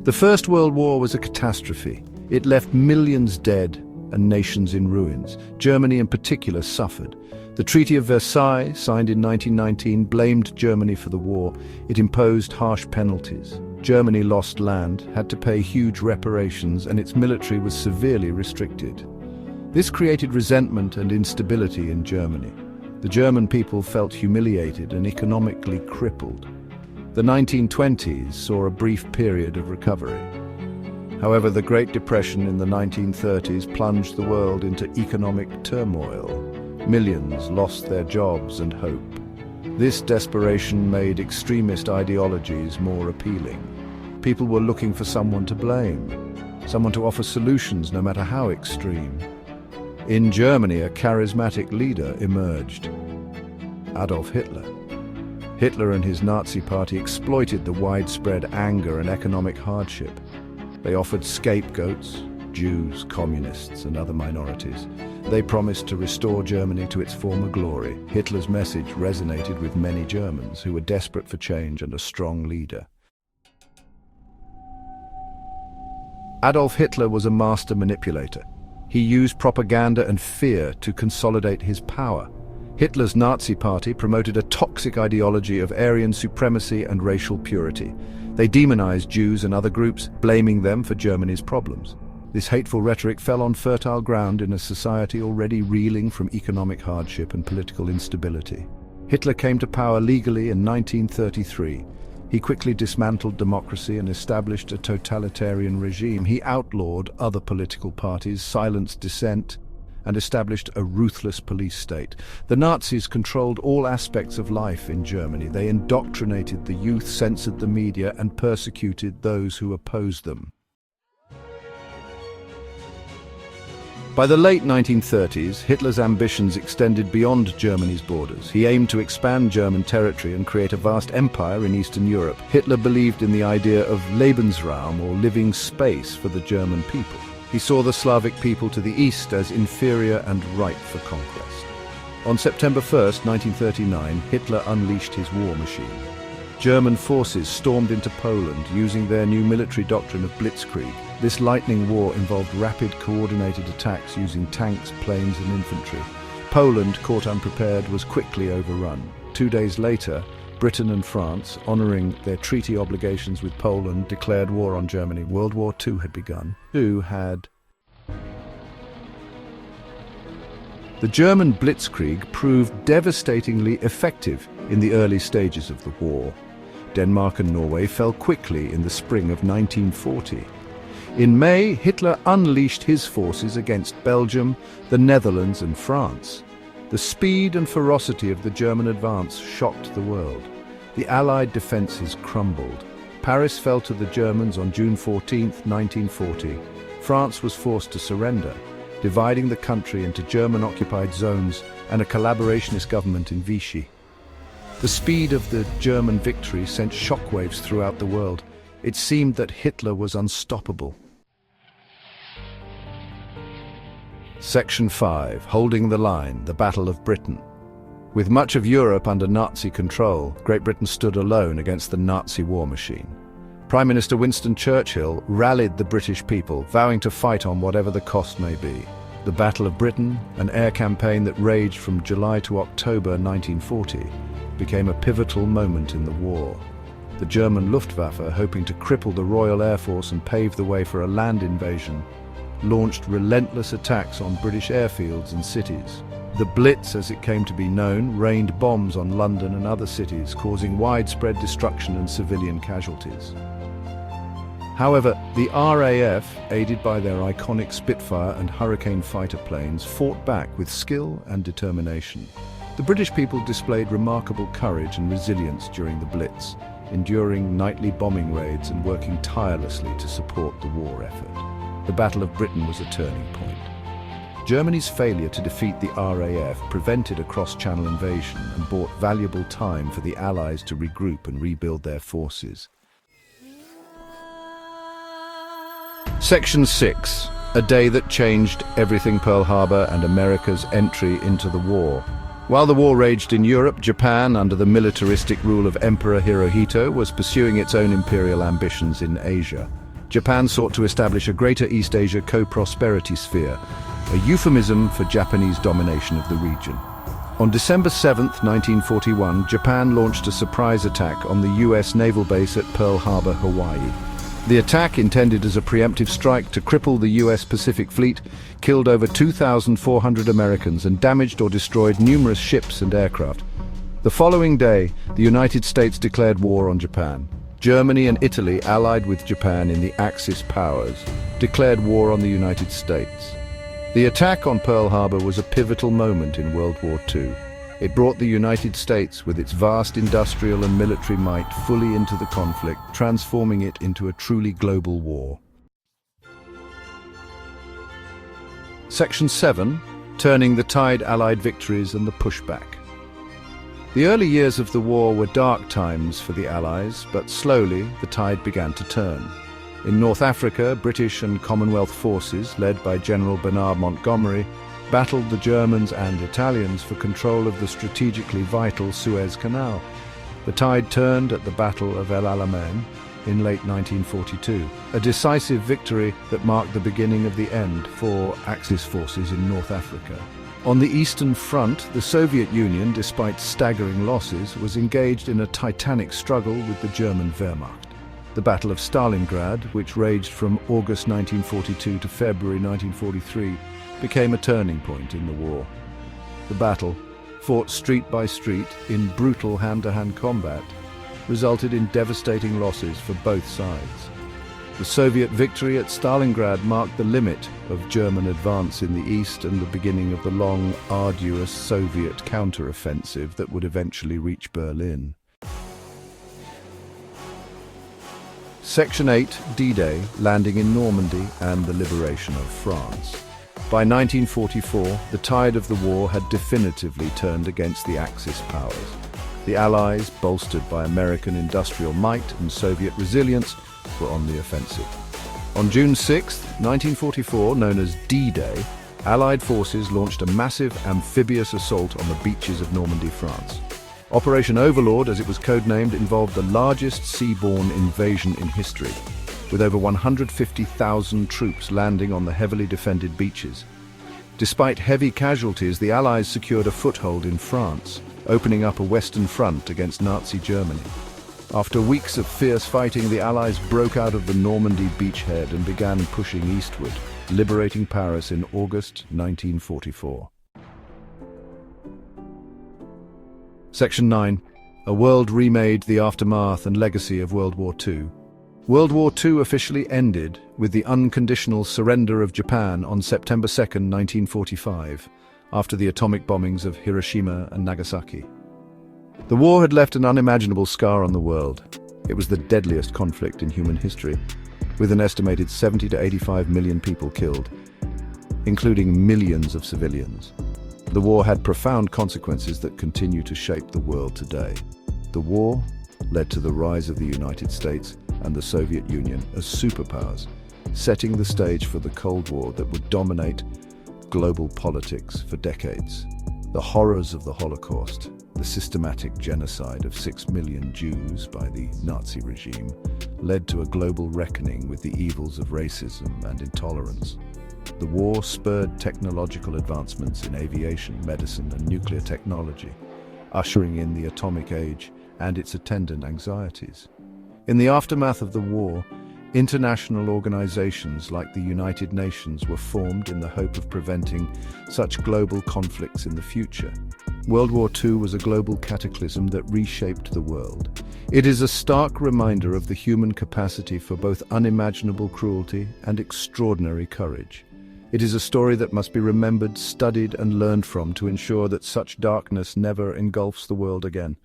The First World War was a catastrophe. It left millions dead and nations in ruins. Germany in particular suffered. The Treaty of Versailles, signed in 1919, blamed Germany for the war. It imposed harsh penalties. Germany lost land, had to pay huge reparations, and its military was severely restricted. This created resentment and instability in Germany. The German people felt humiliated and economically crippled. The 1920s saw a brief period of recovery. However, the Great Depression in the 1930s plunged the world into economic turmoil. Millions lost their jobs and hope. This desperation made extremist ideologies more appealing. People were looking for someone to blame, someone to offer solutions no matter how extreme. In Germany, a charismatic leader emerged: Adolf Hitler. Hitler and his Nazi party exploited the widespread anger and economic hardship. They offered scapegoats, Jews, communists, and other minorities. They promised to restore Germany to its former glory. Hitler's message resonated with many Germans who were desperate for change and a strong leader. Adolf Hitler was a master manipulator. He used propaganda and fear to consolidate his power. Hitler's Nazi party promoted a toxic ideology of Aryan supremacy and racial purity. They demonized Jews and other groups, blaming them for Germany's problems. This hateful rhetoric fell on fertile ground in a society already reeling from economic hardship and political instability. Hitler came to power legally in 1933. He quickly dismantled democracy and established a totalitarian regime. He outlawed other political parties, silenced dissent, and established a ruthless police state. The Nazis controlled all aspects of life in Germany. They indoctrinated the youth, censored the media, and persecuted those who opposed them. By the late 1930s, Hitler's ambitions extended beyond Germany's borders. He aimed to expand German territory and create a vast empire in Eastern Europe. Hitler believed in the idea of Lebensraum, or living space, for the German people. He saw the Slavic people to the east as inferior and ripe for conquest. On September 1st, 1939, Hitler unleashed his war machine. German forces stormed into Poland using their new military doctrine of blitzkrieg. This lightning war involved rapid, coordinated attacks using tanks, planes, and infantry. Poland, caught unprepared, was quickly overrun. 2 days later, Britain and France, honoring their treaty obligations with Poland, declared war on Germany. World War II had begun. The German blitzkrieg proved devastatingly effective in the early stages of the war. Denmark and Norway fell quickly in the spring of 1940. In May, Hitler unleashed his forces against Belgium, the Netherlands, and France. The speed and ferocity of the German advance shocked the world. The Allied defences crumbled. Paris fell to the Germans on June 14, 1940. France was forced to surrender, dividing the country into German-occupied zones and a collaborationist government in Vichy. The speed of the German victory sent shockwaves throughout the world. It seemed that Hitler was unstoppable. Section 5. Holding the Line, the Battle of Britain. With much of Europe under Nazi control, Great Britain stood alone against the Nazi war machine. Prime Minister Winston Churchill rallied the British people, vowing to fight on whatever the cost may be. The Battle of Britain, an air campaign that raged from July to October 1940, became a pivotal moment in the war. The German Luftwaffe, hoping to cripple the Royal Air Force and pave the way for a land invasion, launched relentless attacks on British airfields and cities. The Blitz, as it came to be known, rained bombs on London and other cities, causing widespread destruction and civilian casualties. However, the RAF, aided by their iconic Spitfire and Hurricane fighter planes, fought back with skill and determination. The British people displayed remarkable courage and resilience during the Blitz, enduring nightly bombing raids and working tirelessly to support the war effort. The Battle of Britain was a turning point. Germany's failure to defeat the RAF prevented a cross-channel invasion and bought valuable time for the Allies to regroup and rebuild their forces. Section 6. A day that changed everything. Pearl Harbor and America's entry into the war. While the war raged in Europe, Japan, under the militaristic rule of Emperor Hirohito, was pursuing its own imperial ambitions in Asia. Japan sought to establish a Greater East Asia co-prosperity sphere, a euphemism for Japanese domination of the region. On December 7, 1941, Japan launched a surprise attack on the US naval base at Pearl Harbor, Hawaii. The attack, intended as a preemptive strike to cripple the US Pacific Fleet, killed over 2,400 Americans and damaged or destroyed numerous ships and aircraft. The following day, the United States declared war on Japan. Germany and Italy, allied with Japan in the Axis powers, declared war on the United States. The attack on Pearl Harbor was a pivotal moment in World War II. It brought the United States, with its vast industrial and military might, fully into the conflict, transforming it into a truly global war. Section 7. Turning the tide, Allied victories and the pushback. The early years of the war were dark times for the Allies, but slowly the tide began to turn. In North Africa, British and Commonwealth forces, led by General Bernard Montgomery, battled the Germans and Italians for control of the strategically vital Suez Canal. The tide turned at the Battle of El Alamein in late 1942, a decisive victory that marked the beginning of the end for Axis forces in North Africa. On the Eastern Front, the Soviet Union, despite staggering losses, was engaged in a titanic struggle with the German Wehrmacht. The Battle of Stalingrad, which raged from August 1942 to February 1943, became a turning point in the war. The battle, fought street by street in brutal hand-to-hand combat, resulted in devastating losses for both sides. The Soviet victory at Stalingrad marked the limit of German advance in the east and the beginning of the long, arduous Soviet counter-offensive that would eventually reach Berlin. Section 8, D-Day, landing in Normandy and the liberation of France. By 1944, the tide of the war had definitively turned against the Axis powers. The Allies, bolstered by American industrial might and Soviet resilience, were on the offensive. On June 6, 1944, known as D-Day, Allied forces launched a massive amphibious assault on the beaches of Normandy, France. Operation Overlord, as it was codenamed, involved the largest seaborne invasion in history, with over 150,000 troops landing on the heavily defended beaches. Despite heavy casualties, the Allies secured a foothold in France, opening up a Western front against Nazi Germany. After weeks of fierce fighting, the Allies broke out of the Normandy beachhead and began pushing eastward, liberating Paris in August 1944. Section 9. A world remade, the aftermath and legacy of World War II. World War II officially ended with the unconditional surrender of Japan on September 2, 1945, after the atomic bombings of Hiroshima and Nagasaki. The war had left an unimaginable scar on the world. It was the deadliest conflict in human history, with an estimated 70 to 85 million people killed, including millions of civilians. The war had profound consequences that continue to shape the world today. The war led to the rise of the United States and the Soviet Union as superpowers, setting the stage for the Cold War that would dominate global politics for decades. The horrors of the Holocaust, the systematic genocide of 6 million Jews by the Nazi regime, led to a global reckoning with the evils of racism and intolerance. The war spurred technological advancements in aviation, medicine, and nuclear technology, ushering in the atomic age and its attendant anxieties. In the aftermath of the war, international organizations like the United Nations were formed in the hope of preventing such global conflicts in the future. World War II was a global cataclysm that reshaped the world. It is a stark reminder of the human capacity for both unimaginable cruelty and extraordinary courage. It is a story that must be remembered, studied, and learned from to ensure that such darkness never engulfs the world again.